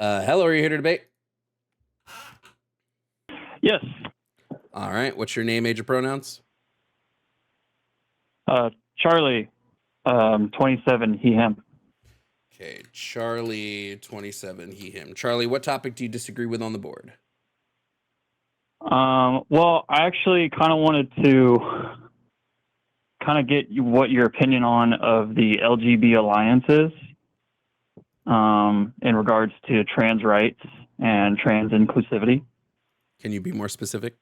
Hello, are you here to debate? Yes. All right. What's your name, age, or pronouns? Charlie, 27, he, him. Okay, Charlie, 27, he, him. Charlie, what topic do you disagree with on the board? Well, I actually kind of wanted to kind of get what your opinion on of the LGB alliances in regards to trans rights and trans inclusivity. Can you be more specific?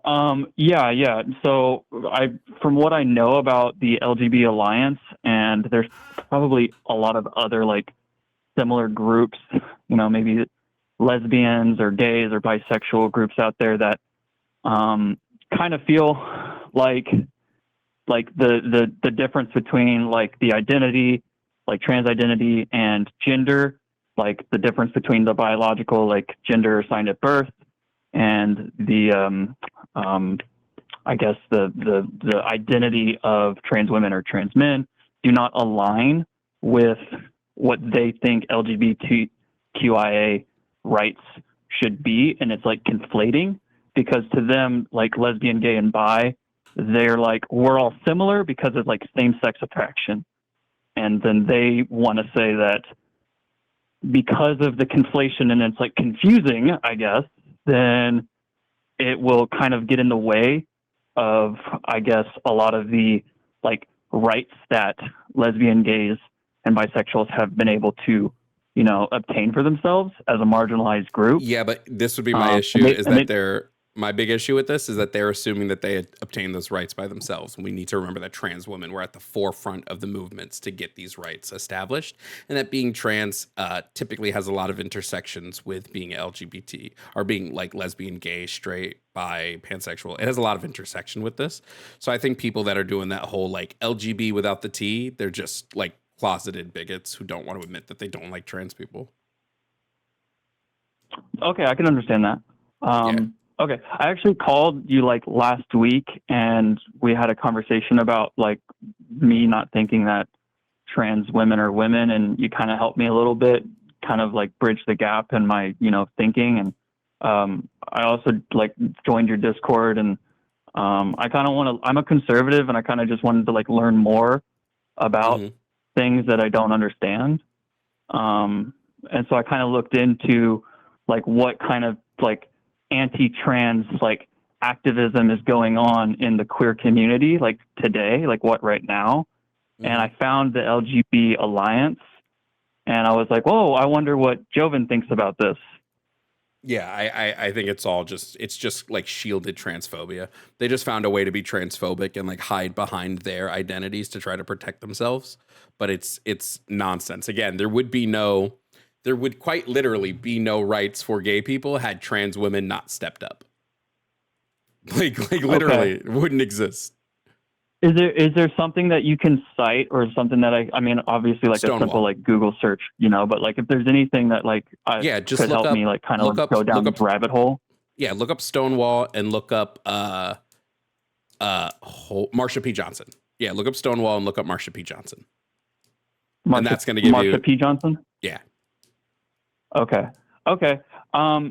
Yeah. So from what I know about the LGB Alliance, and there's probably a lot of other like similar groups, maybe lesbians or gays or bisexual groups out there that kind of feel like the difference between like the identity, like trans identity and gender, like the difference between the biological like gender assigned at birth and the I guess the identity of trans women or trans men do not align with what they think LGBTQIA rights should be, and it's like conflating, because to them, like lesbian, gay, and bi, they're like, we're all similar because of like same-sex attraction, and then they want to say that because of the conflation and it's like confusing, I guess, then it will kind of get in the way of, I guess, a lot of the like rights that lesbian, gays, and bisexuals have been able to, obtain for themselves as a marginalized group. Yeah, but this would be my issue, my big issue with this is that they're assuming that they obtained those rights by themselves. We need to remember that trans women were at the forefront of the movements to get these rights established, and that being trans typically has a lot of intersections with being LGBT or being like lesbian, gay, straight, bi, pansexual. It has a lot of intersection with this. So I think people that are doing that whole like LGB without the T, they're just like closeted bigots who don't want to admit that they don't like trans people. Okay, I can understand that. Yeah. Okay, I actually called you like last week, and we had a conversation about like me not thinking that trans women are women, and you kind of helped me a little bit, kind of like bridge the gap in my thinking. And I also like joined your Discord, and I kind of want to. I'm a conservative, and I kind of just wanted to like learn more about things that I don't understand. And so I kind of looked into like what kind of like anti-trans like activism is going on in the queer community like today, like what right now. And I found the LGB Alliance, and I was like, whoa, I wonder what Jovan thinks about this. Yeah, I think it's just like shielded transphobia. They just found a way to be transphobic and like hide behind their identities to try to protect themselves. But it's nonsense. Again, there would quite literally be no rights for gay people had trans women not stepped up. Like literally, it wouldn't exist. Is there something that you can cite, or something that I mean, obviously like Stonewall. A simple like Google search, but like if there's anything that like just could help me like kind of go down this rabbit hole. Yeah, look up Stonewall and look up Marsha P. Johnson. Yeah, look up Stonewall and look up Marsha P. Johnson. And that's going to give you Marsha P. Johnson. Yeah. Okay.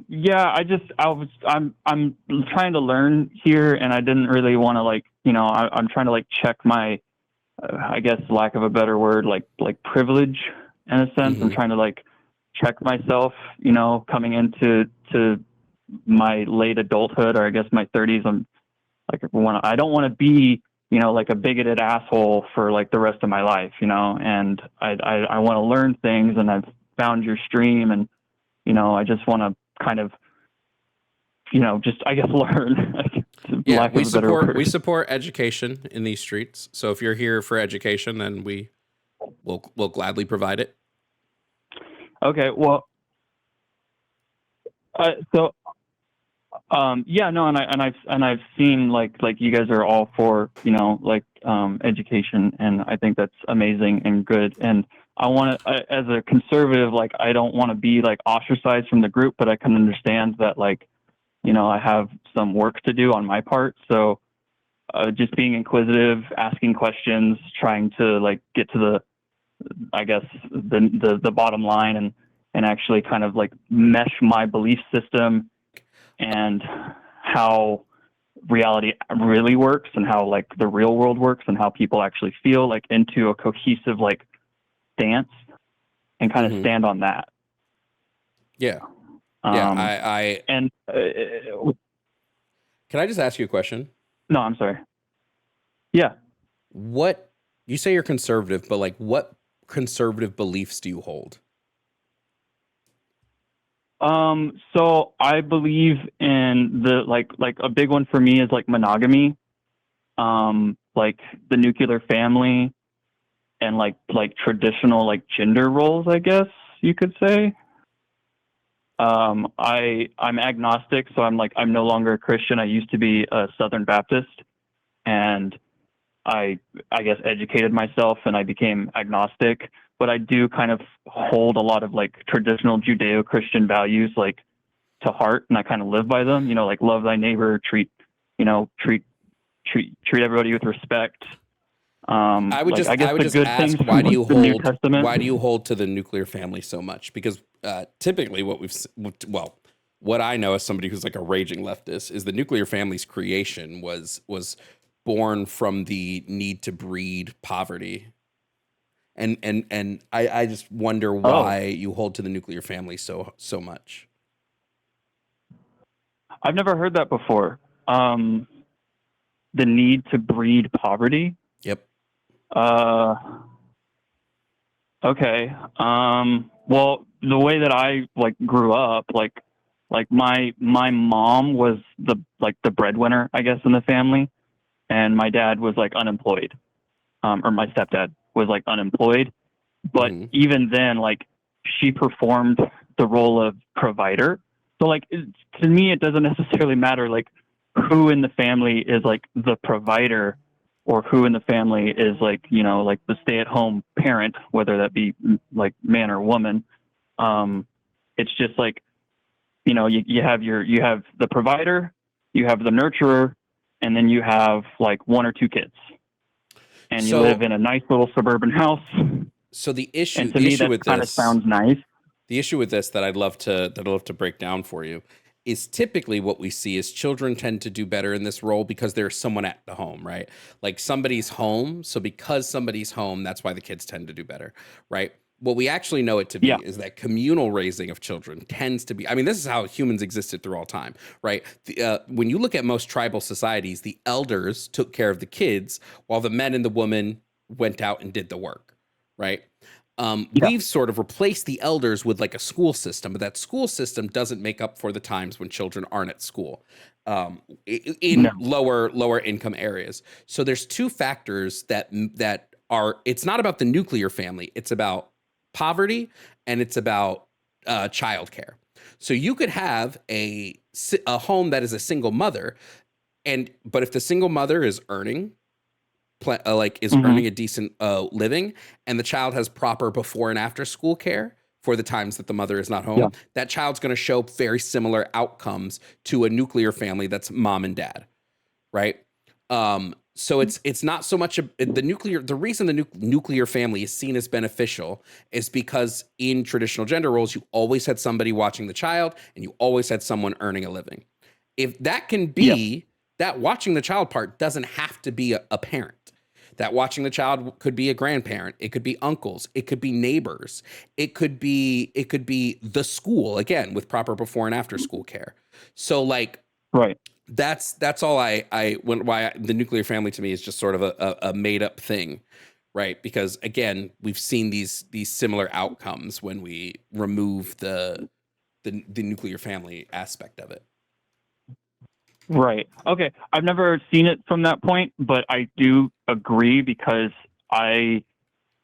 Yeah, I'm trying to learn here, and I didn't really want to like, I'm trying to like check my, I guess lack of a better word, like privilege in a sense. I'm trying to like check myself, coming into my late adulthood, or I guess my 30s. I'm like, I don't want to be, like a bigoted asshole for like the rest of my life, and I want to learn things, and I've found your stream, and I just want to kind of, just I guess learn. Yeah, we support education in these streets. So if you're here for education, then we'll gladly provide it. Okay, well, yeah, no, and I've seen like you guys are all for education, and I think that's amazing and good. And I want to, as a conservative, like I don't want to be like ostracized from the group, but I can understand that like I have some work to do on my part. So just being inquisitive, asking questions, trying to like get to the, I guess the bottom line, and and actually kind of like mesh my belief system and how reality really works and how like the real world works and how people actually feel like into a cohesive like dance and kind of stand on that. Yeah. And can I just ask you a question? No, I'm sorry. Yeah. What, you say you're conservative, but like what conservative beliefs do you hold? So I believe in the like a big one for me is like monogamy, like the nuclear family, and like traditional like gender roles, I guess you could say. I'm agnostic, so I'm no longer a Christian. I used to be a Southern Baptist, and I guess educated myself and I became agnostic. But I do kind of hold a lot of like traditional Judeo-Christian values like to heart, and I kind of live by them. You know, like love thy neighbor, treat everybody with respect. I would just ask, why do you hold to the nuclear family so much? Because typically what I know as somebody who's like a raging leftist is the nuclear family's creation was born from the need to breed poverty. And I just wonder why you hold to the nuclear family so much. I've never heard that before. The need to breed poverty. Yep. Okay. Well, the way that I like grew up, like my mom was the breadwinner, I guess, in the family, and my dad was like unemployed. Or my stepdad was like unemployed. But even then, like she performed the role of provider. So like to me, it doesn't necessarily matter like who in the family is like the provider or who in the family is like, you know, like the stay-at-home parent, whether that be like man or woman. It's just like, you know, you have the provider, you have the nurturer, and then you have like one or two kids, and you live in a nice little suburban house. So the issue, and to me, that kind of sounds nice. The issue with this that I'd love to break down for you is typically what we see is children tend to do better in this role because there's someone at the home, right? Like somebody's home. So because somebody's home, that's why the kids tend to do better, right? What we actually know it to be is that communal raising of children tends to be, I mean, this is how humans existed through all time, right? When you look at most tribal societies, the elders took care of the kids while the men and the women went out and did the work, right? We've sort of replaced the elders with like a school system, but that school system doesn't make up for the times when children aren't at school in lower income areas. So there's two factors that are, it's not about the nuclear family. It's about poverty and it's about childcare. So you could have a home that is a single mother, but if the single mother is earning earning a decent living, and the child has proper before and after school care for the times that the mother is not home, that child's going to show very similar outcomes to a nuclear family that's mom and dad, right? So it's not so much the reason the nuclear family is seen as beneficial is because in traditional gender roles, you always had somebody watching the child and you always had someone earning a living. If that can be that watching the child part doesn't have to be a parent. That watching the child could be a grandparent. It could be uncles. It could be neighbors. It could be the school, again, with proper before and after school care. So like, that's all why the nuclear family to me is just sort of a made up thing, right? Because again, we've seen these similar outcomes when we remove the nuclear family aspect of it. Right. Okay. I've never seen it from that point, but I do agree because I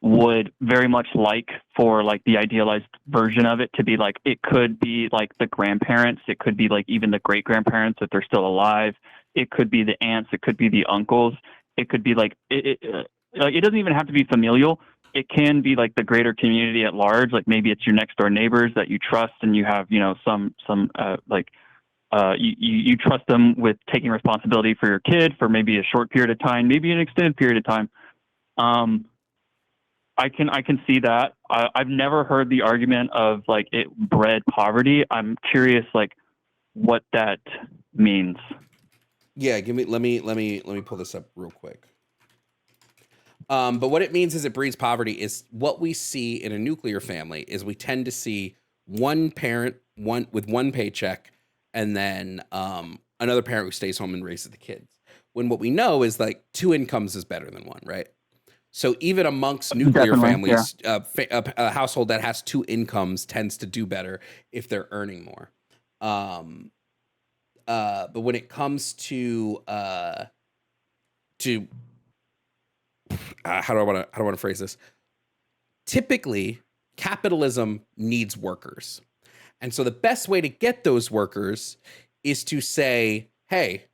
would very much like for like the idealized version of it to be like, it could be like the grandparents. It could be like even the great grandparents if they're still alive. It could be the aunts. It could be the uncles. It could be like, it doesn't even have to be familial. It can be like the greater community at large. Like maybe it's your next door neighbors that you trust and you have, you know, you trust them with taking responsibility for your kid for maybe a short period of time, maybe an extended period of time. I can see that. I've never heard the argument of like it bred poverty. I'm curious, like, what that means. Yeah, let me pull this up real quick. But what it means is it breeds poverty is what we see in a nuclear family is we tend to see one parent with one paycheck and then another parent who stays home and raises the kids. When what we know is like 2 incomes is better than 1, right? So even amongst nuclear families, a household that has 2 incomes tends to do better if they're earning more. But when it comes to how do I want to phrase this? Typically, capitalism needs workers. And so the best way to get those workers is to say, hey,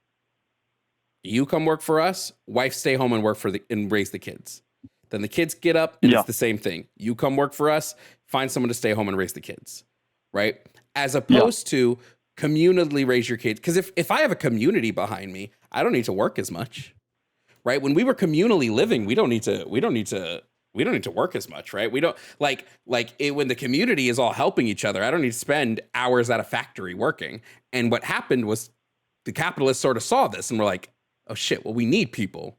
you come work for us, wife stay home and and raise the kids. Then the kids get up and it's the same thing. You come work for us, find someone to stay home and raise the kids, right? As opposed to communally raise your kids. Because if I have a community behind me, I don't need to work as much, right? When we were communally living, we don't need to work as much, right? We don't when the community is all helping each other, I don't need to spend hours at a factory working. And what happened was the capitalists sort of saw this and were like, oh shit, well, we need people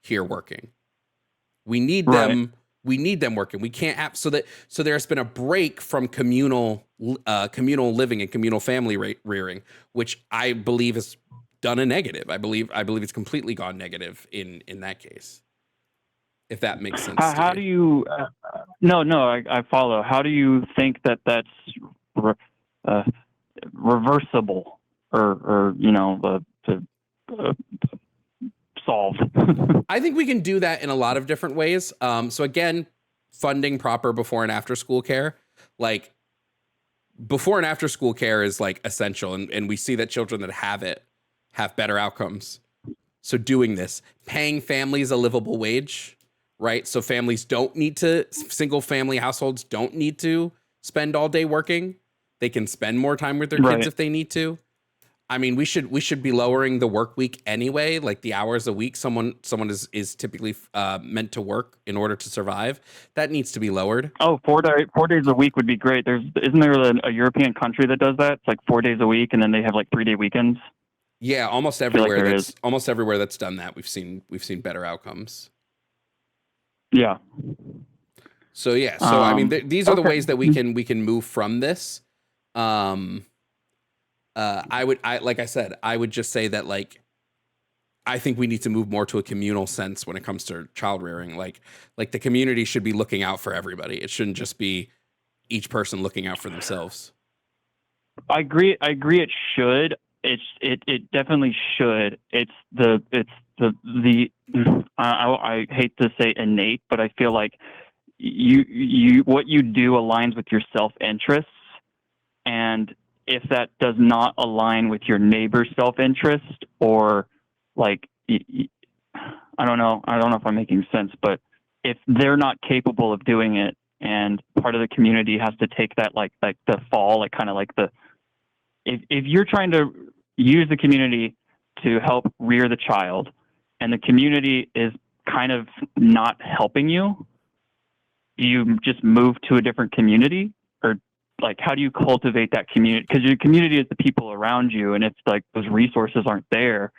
here working. We need them. We need them working. We can't have so there's been a break from communal living and communal family rearing, which I believe has done a negative. I believe it's completely gone negative in that case. If that makes sense. How do you? I follow. How do you think that's reversible or solved? I think we can do that in a lot of different ways. So again, funding proper before and after school care. Like before and after school care is like essential. And we see that children that have it have better outcomes. So doing this, paying families a livable wage, right? So single family households don't need to spend all day working. They can spend more time with their kids if they need to. I mean, we should be lowering the work week anyway, like the hours a week someone is typically meant to work in order to survive. That needs to be lowered. Oh, 4 days a week would be great. Isn't there a European country that does that? It's like 4 days a week, and then they have like 3-day weekends. Yeah, almost everywhere that's done that. We've seen better outcomes. Yeah. So yeah, I mean, these are the ways that we can move from this. I would just say that like I think we need to move more to a communal sense when it comes to child rearing. Like the community should be looking out for everybody. It shouldn't just be each person looking out for themselves. I agree. It should. It definitely should. I hate to say innate, but I feel like you what you do aligns with your self-interests, and if that does not align with your neighbor's self-interest, or like, I don't know if I'm making sense, but if they're not capable of doing it and part of the community has to take that, like the fall, like kind of like if you're trying to use the community to help rear the child and the community is kind of not helping you, you just move to a different community? Or like, how do you cultivate that community? Because your community is the people around you, and if like those resources aren't there,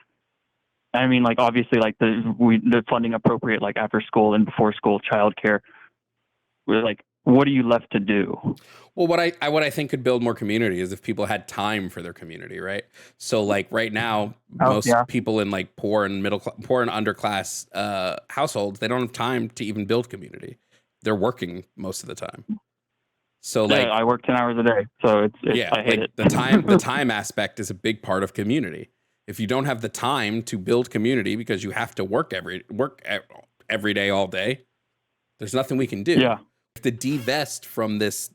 I mean, like obviously, like the funding appropriate, like after school and before school childcare, we're like, what are you left to do? Well, what I think could build more community is if people had time for their community, right? So like right now, most people in like poor and underclass households, they don't have time to even build community. They're working most of the time. So like, I work 10 hours a day, so I hate it. The time aspect is a big part of community. If you don't have the time to build community because you have to work every day, all day, there's nothing we can do. Yeah. To divest from this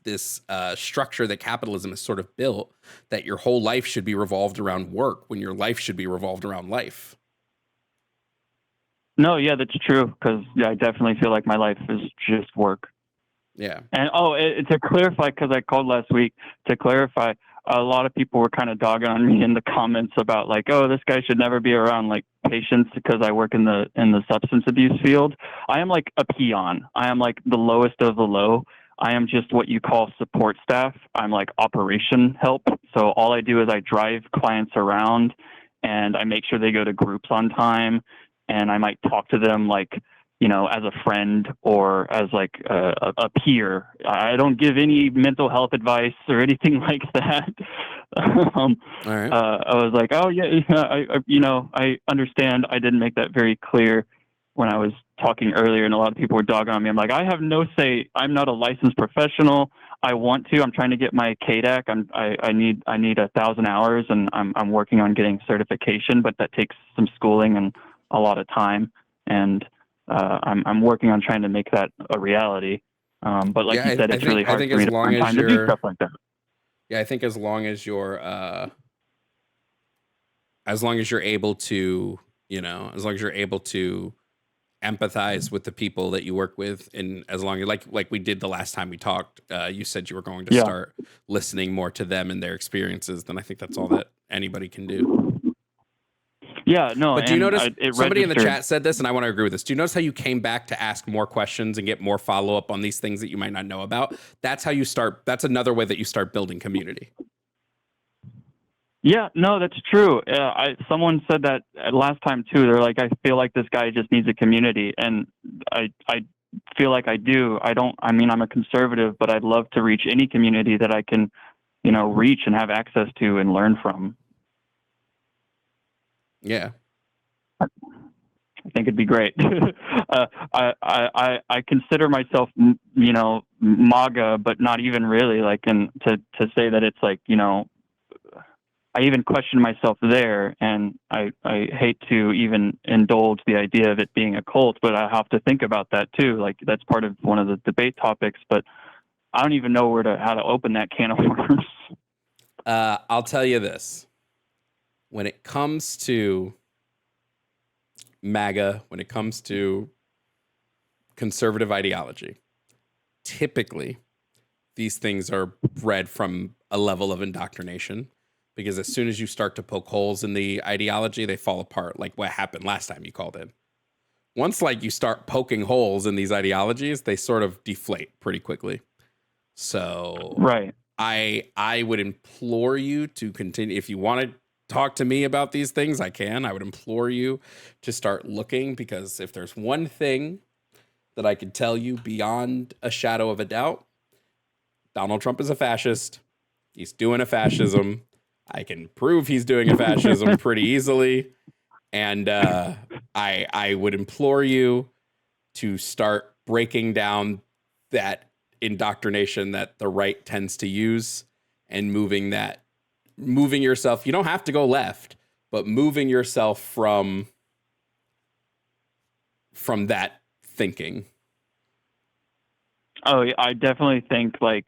structure that capitalism has sort of built, that your whole life should be revolved around work when your life should be revolved around life. No, yeah, that's true. Because I definitely feel like my life is just work. Yeah. And to clarify, because I called last week to clarify, a lot of people were kind of dogging on me in the comments about like, oh, this guy should never be around like patients because I work in the substance abuse field. I am like a peon. I am like the lowest of the low. I am just what you call support staff. I'm like operation help. So all I do is I drive clients around and I make sure they go to groups on time, and I might talk to them like, you know, as a friend or as like a peer. I don't give any mental health advice or anything like that. All right. I was like, oh yeah, I understand. I didn't make that very clear when I was talking earlier, and a lot of people were dogging on me. I'm like, I have no say. I'm not a licensed professional. I want to. I'm trying to get my KDAC. I need 1,000 hours, and I'm working on getting certification, but that takes some schooling and a lot of time. And I'm working on trying to make that a reality. But like you said, it's really hard for me to find time to do stuff like that. Yeah, I think as long as you're able to, you know, as long as you're able to empathize with the people that you work with, and as long as like we did the last time we talked, you said you were going to start listening more to them and their experiences, then I think that's all that anybody can do. Yeah, no. But do you notice somebody in the chat said this, and I want to agree with this. Do you notice how you came back to ask more questions and get more follow up on these things that you might not know about? That's how you start. That's another way that you start building community. Yeah, no, that's true. Someone said that last time too. They're like, I feel like this guy just needs a community, and I feel like I do. I mean, I'm a conservative, but I'd love to reach any community that I can, you know, reach and have access to and learn from. Yeah, I think it'd be great. I consider myself, you know, MAGA, but not even really. Like, and to say that it's like, you know, I even question myself there, and I hate to even indulge the idea of it being a cult, but I have to think about that too. Like, that's part of one of the debate topics, but I don't even know how to open that can of worms. I'll tell you this. When it comes to MAGA, when it comes to conservative ideology, typically these things are bred from a level of indoctrination, because as soon as you start to poke holes in the ideology, they fall apart, like what happened last time you called in. Once like you start poking holes in these ideologies, they sort of deflate pretty quickly. So right. I would implore you to continue. If you want to talk to me about these things, I would implore you to start looking, because if there's one thing that I could tell you beyond a shadow of a doubt, Donald Trump is a fascist. He's doing a fascism. I can prove he's doing a fascism pretty easily. And I would implore you to start breaking down that indoctrination that the right tends to use, and moving yourself. You don't have to go left, but moving yourself from that thinking. Oh, I definitely think like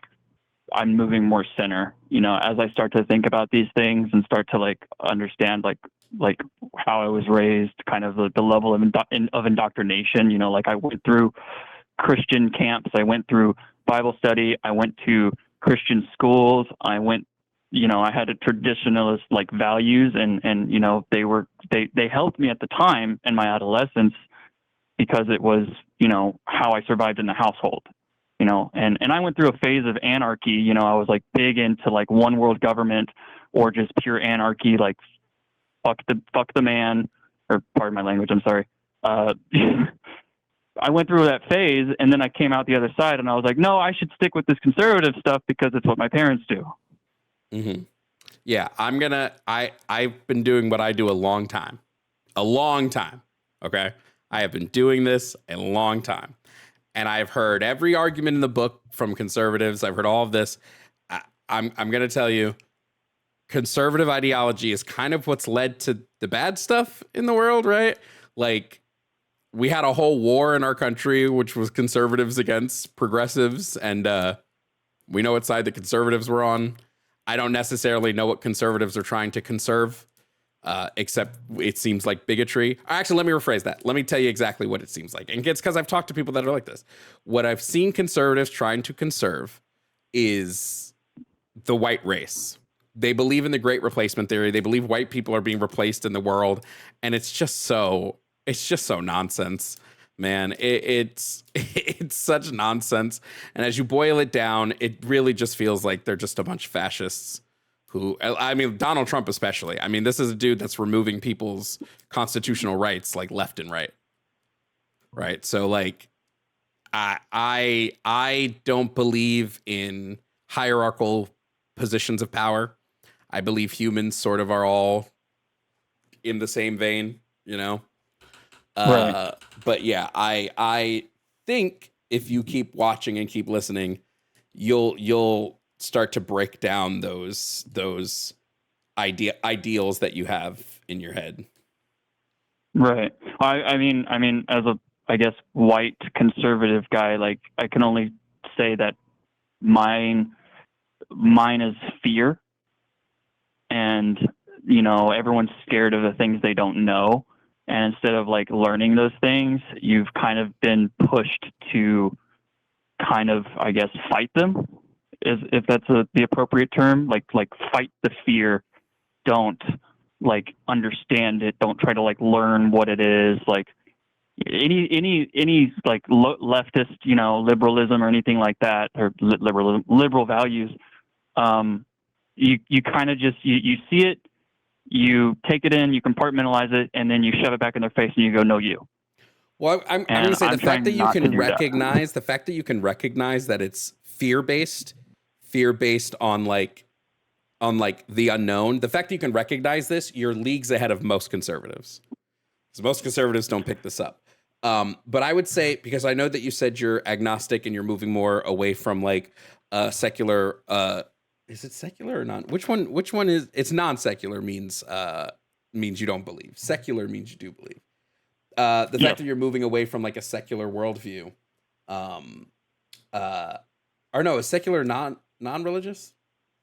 I'm moving more center, you know, as I start to think about these things and start to like understand like how I was raised, kind of the level of indoctrination. You know, like I went through Christian camps, I went through Bible study, I went to Christian schools, I had a traditionalist like values, and you know, they helped me at the time in my adolescence, because it was, you know, how I survived in the household. You know, and I went through a phase of anarchy. You know, I was like big into like one world government or just pure anarchy, like fuck the man, or pardon my language, I'm sorry. I went through that phase, and then I came out the other side, and I was like, no, I should stick with this conservative stuff because it's what my parents do. Mm-hmm. Yeah, I've been doing what I do a long time. Okay. I have been doing this a long time. And I've heard every argument in the book from conservatives. I've heard all of this. I'm going to tell you, conservative ideology is kind of what's led to the bad stuff in the world, right? Like, we had a whole war in our country, which was conservatives against progressives. And we know what side the conservatives were on. I don't necessarily know what conservatives are trying to conserve, except it seems like bigotry. Actually, let me rephrase that. Let me tell you exactly what it seems like. And it's because I've talked to people that are like this. What I've seen conservatives trying to conserve is the white race. they believe in the great replacement theory. They believe white people are being replaced in the world. And it's just so nonsense, man. It's such nonsense. And as you boil it down, it really just feels like they're just a bunch of fascists who, I mean, Donald Trump especially. I mean, this is a dude that's removing people's constitutional rights like left and right. Right. So like, I don't believe in hierarchical positions of power. I believe humans sort of are all in the same vein, you know? Right. But yeah, I think if you keep watching and keep listening, you'll start to break down those ideals that you have in your head. Right. I mean, as a, I guess, white conservative guy, like I can only say that mine is fear, and you know, everyone's scared of the things they don't know, and instead of like learning those things, you've kind of been pushed to kind of, I guess, fight them, if that's the appropriate term, like fight the fear. Don't like understand it. Don't try to like learn what it is. Like any like leftist, you know, liberalism or anything like that, or liberal values. You kind of just you see it, you take it in, you compartmentalize it, and then you shove it back in their face, and you go, "No, you." Well, I'm going to say the fact that you can recognize that it's fear based on like the unknown. The fact that you can recognize this, you're leagues ahead of most conservatives. Because most conservatives don't pick this up. But I would say, because I know that you said you're agnostic and you're moving more away from like secular. Is it secular or not? Which one is? It's non-secular means you don't believe. Secular means you do believe. The fact that you're moving away from like a secular worldview, or no, is secular non-religious?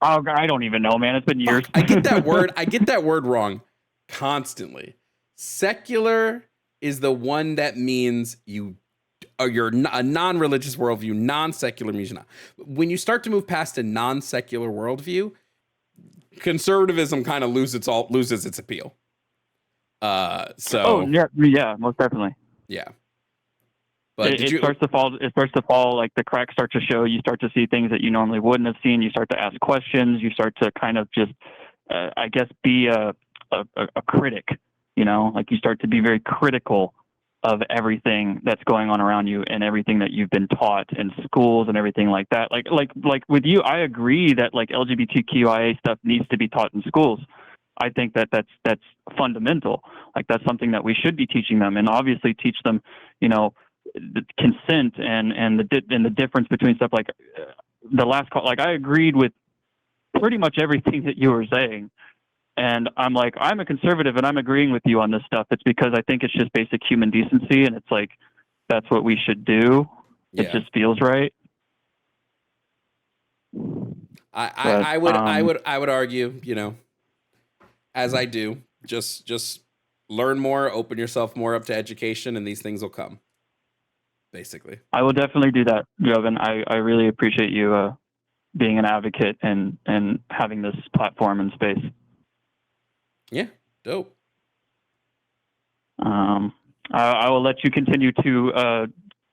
Oh, I don't even know, man. It's been years. I get that word. I get that word wrong constantly. Secular is the one that means you're a non-religious worldview. Non-secular means you're not. When you start to move past a non-secular worldview, conservatism kind of loses its appeal. Oh yeah, most definitely. Yeah. But it starts to fall. It starts to fall. Like the cracks start to show. You start to see things that you normally wouldn't have seen. You start to ask questions. You start to kind of just, I guess, be a critic. You know, like you start to be very critical of everything that's going on around you and everything that you've been taught in schools and everything like that. Like with you, I agree that like LGBTQIA stuff needs to be taught in schools. I think that's fundamental. Like that's something that we should be teaching them, and obviously teach them, you know, the consent and the difference between stuff like the last call. Like I agreed with pretty much everything that you were saying, and I'm like, I'm a conservative and I'm agreeing with you on this stuff. It's because I think it's just basic human decency, and it's like that's what we should do. Yeah. It just feels right. I would argue, you know, as I do, just learn more, open yourself more up to education, and these things will come. Basically, I will definitely do that, Jovan. I really appreciate you being an advocate and having this platform and space. Yeah, dope. I will let you continue to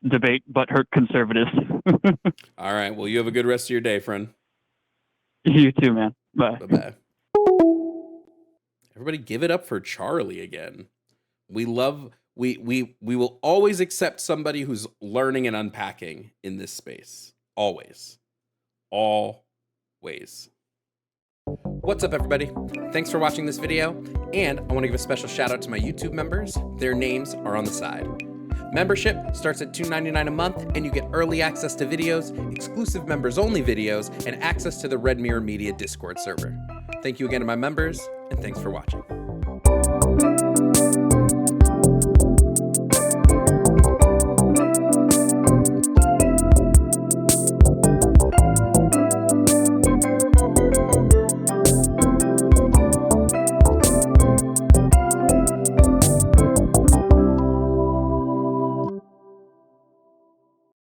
debate butthurt conservatives. All right. Well, you have a good rest of your day, friend. You too, man. Bye. Bye-bye. Everybody give it up for Charlie again. We will always accept somebody who's learning and unpacking in this space. Always. Always. What's up, everybody? Thanks for watching this video, and I want to give a special shout out to my YouTube members. Their names are on the side. Membership starts at $2.99 a month, and you get early access to videos, exclusive members-only videos, and access to the Red Mirror Media Discord server. Thank you again to my members, and thanks for watching.